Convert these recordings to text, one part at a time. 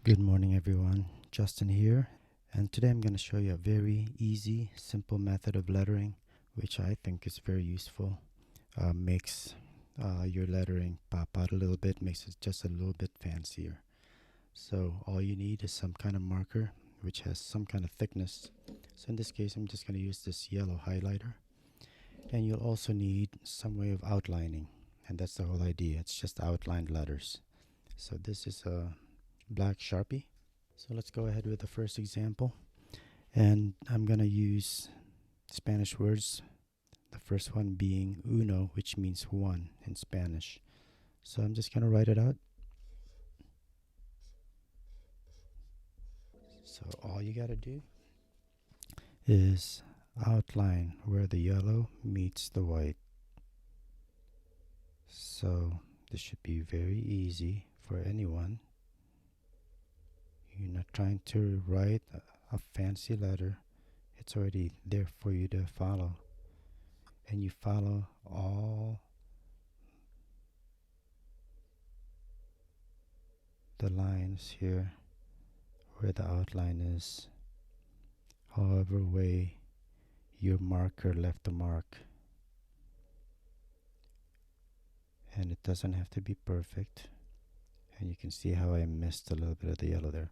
Good morning, everyone. Justin here, and today I'm going to show you a very easy, simple method of lettering, which I think is very useful. Makes your lettering pop out a little bit, makes it just a little bit fancier. So, all you need is some kind of marker which has some kind of thickness. So, in this case, I'm just going to use this yellow highlighter, and you'll also need some way of outlining, and that's the whole idea. It's just outlined letters. So, this is a black Sharpie. So let's go ahead with the first example. And I'm going to use Spanish words. The first one being uno, which means one in Spanish. So I'm just going to write it out. So all you got to do is outline where the yellow meets the white. So this should be very easy for anyone. You're not trying to write a fancy letter. It's already there for you to follow. And you follow all the lines here where the outline is, however way your marker left the mark. And it doesn't have to be perfect. And you can see how I missed a little bit of the yellow there.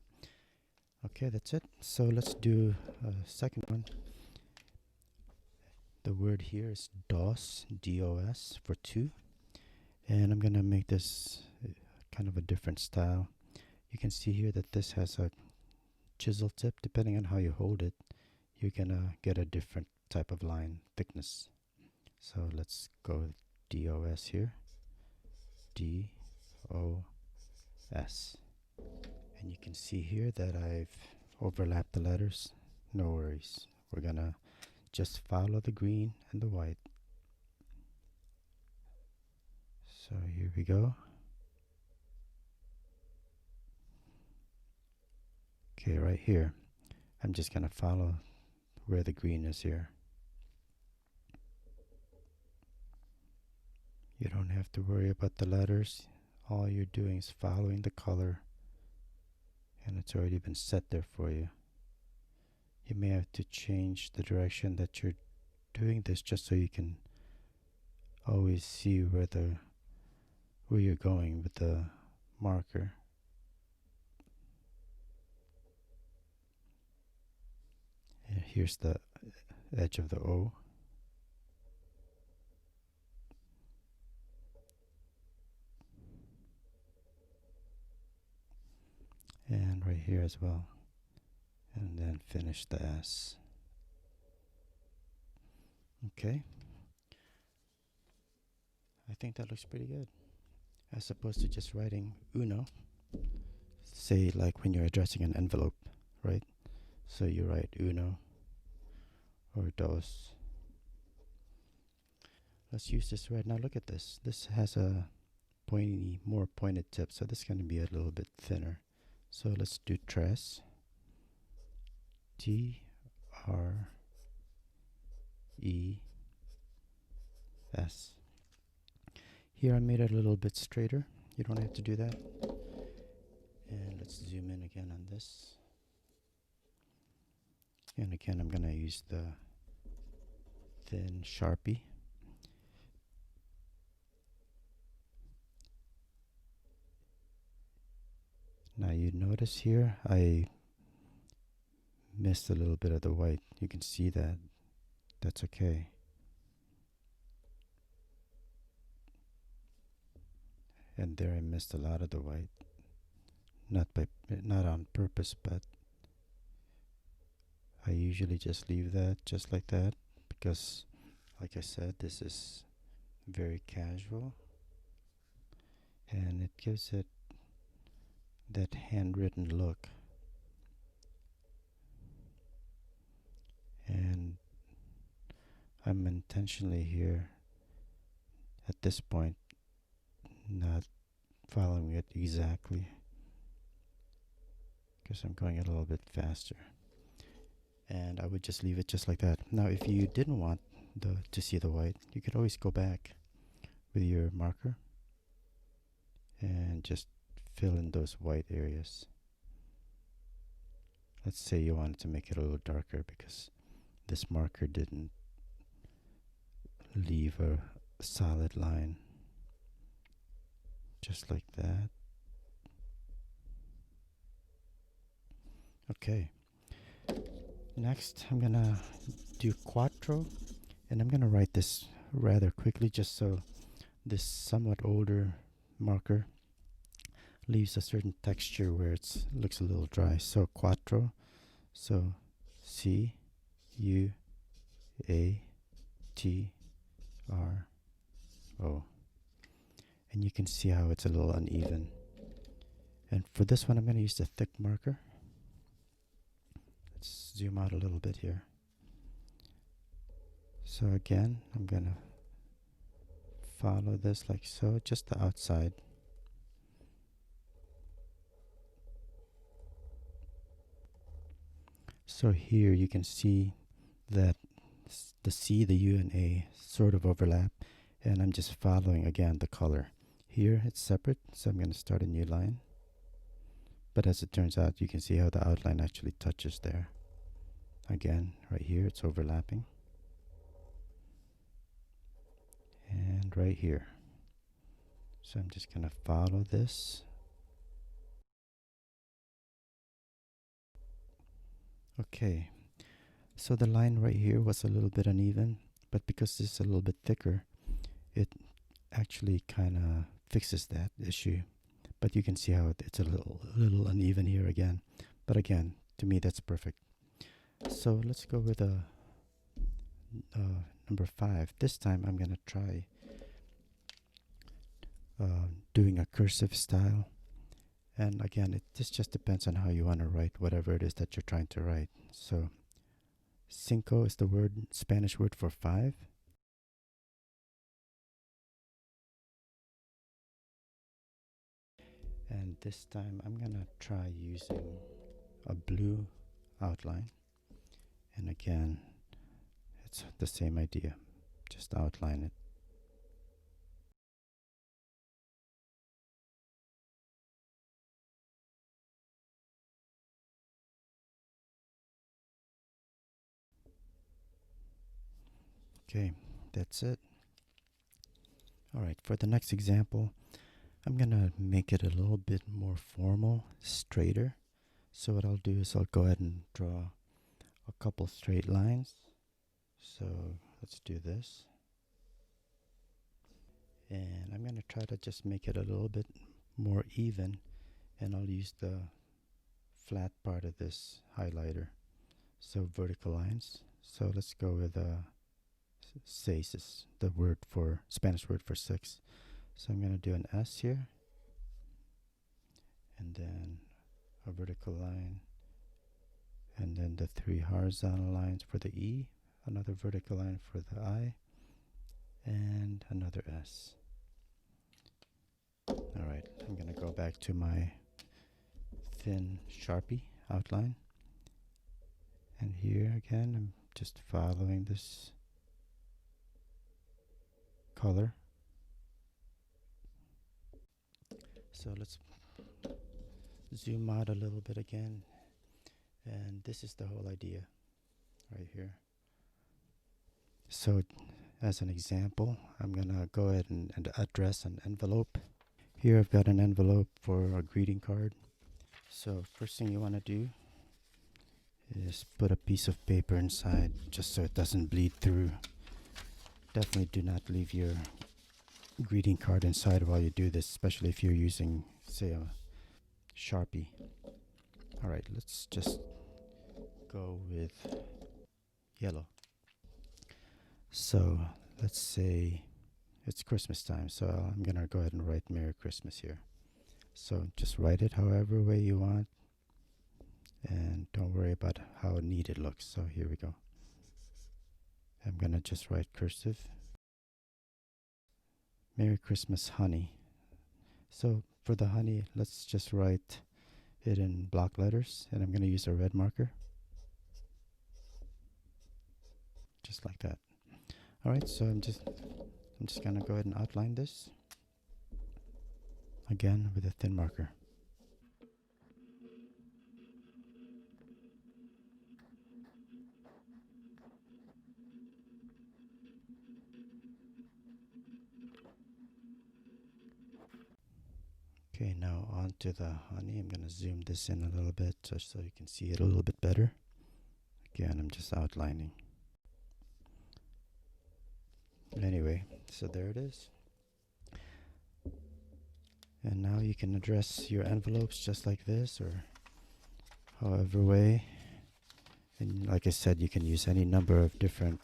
Okay, that's it. So let's do a second one. The word here is DOS, D-O-S, for two. And I'm going to make this kind of a different style. You can see here that this has a chisel tip. Depending on how you hold it, you're going to get a different type of line thickness. So let's go with DOS here. DOS. And you can see here that I've overlapped the letters. No worries. We're gonna just follow the green and the white. So here we go. Okay, right here. I'm just gonna follow where the green is here. You don't have to worry about the letters. All you're doing is following the color, and it's already been set there for you. You may have to change the direction that you're doing this just so you can always see where you're going with the marker. And here's the edge of the O. And right here as well. And then finish the S. Okay. I think that looks pretty good. As opposed to just writing uno. Say like when you're addressing an envelope, right? So you write uno or dos. Let's use this red. Now look at this. This has a pointy, more pointed tip. So this is going to be a little bit thinner. So let's do tres. T-R-E-S. Here I made it a little bit straighter. You don't have to do that. And let's zoom in again on this. And again, I'm going to use the thin Sharpie. Now you notice here I missed a little bit of the white. You can see that. That's okay. And there I missed a lot of the white. Not on purpose, but I usually just leave that just like that because, like I said, this is very casual and it gives it that handwritten look. And I'm intentionally here at this point not following it exactly because I'm going a little bit faster. And I would just leave it just like that. Now if you didn't want to see the white, you could always go back with your marker and just fill in those white areas. Let's say you wanted to make it a little darker because this marker didn't leave a solid line. Just like that. Okay. Next, I'm gonna do Quattro, and I'm gonna write this rather quickly just so this somewhat older marker leaves a certain texture where it looks a little dry. So Quattro, so Quatro, and you can see how it's a little uneven. And for this one, I'm going to use the thick marker. Let's zoom out a little bit here. So again, I'm going to follow this like so, just the outside. So here you can see that the C, the U, and A sort of overlap, and I'm just following again the color. Here it's separate, so I'm going to start a new line. But as it turns out, you can see how the outline actually touches there. Again, right here it's overlapping. And right here. So I'm just going to follow this. Okay, so the line right here was a little bit uneven, but because this is a little bit thicker, it actually kind of fixes that issue. But you can see how it's a little uneven here again. But again, to me that's perfect. So let's go with number 5. This time I'm going to try doing a cursive style. And again, this just depends on how you want to write whatever it is that you're trying to write. So cinco is the Spanish word for 5. And this time I'm going to try using a blue outline. And again, it's the same idea. Just outline it. Okay, that's it. Alright, for the next example, I'm going to make it a little bit more formal, straighter. So what I'll do is I'll go ahead and draw a couple straight lines. So let's do this. And I'm going to try to just make it a little bit more even, and I'll use the flat part of this highlighter. So vertical lines. So let's go with seis is the word for Spanish word for 6. So I'm going to do an S here, and then a vertical line, and then the 3 horizontal lines for the E, another vertical line for the I, and another S. Alright, I'm going to go back to my thin Sharpie outline, and here again I'm just following this color. So let's zoom out a little bit again, and this is the whole idea right here. So as an example, I'm gonna go ahead and address an envelope. Here I've got an envelope for a greeting card. So first thing you want to do is put a piece of paper inside just so it doesn't bleed through. Definitely do not leave your greeting card inside while you do this, especially if you're using, say, a Sharpie. Alright, let's just go with yellow. So let's say it's Christmas time, so I'm gonna go ahead and write Merry Christmas here. So just write it however way you want, and don't worry about how neat it looks. So here we go. I'm gonna just write cursive Merry Christmas honey. So for the honey, let's just write it in block letters, and I'm gonna use a red marker just like that. Alright, so I'm just gonna go ahead and outline this again with a thin marker. Okay, now on to the honey. I'm going to zoom this in a little bit just so you can see it a little bit better. Again, I'm just outlining. Anyway, so there it is. And now you can address your envelopes just like this, or however way. And like I said, you can use any number of different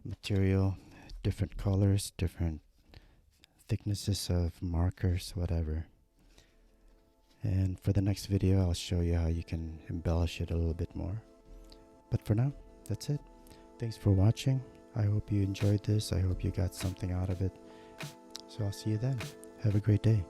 material, different colors, different thicknesses of markers, whatever. And for the next video, I'll show you how you can embellish it a little bit more. But for now, that's it. Thanks for watching. I hope you enjoyed this. I hope you got something out of it. So I'll see you then. Have a great day.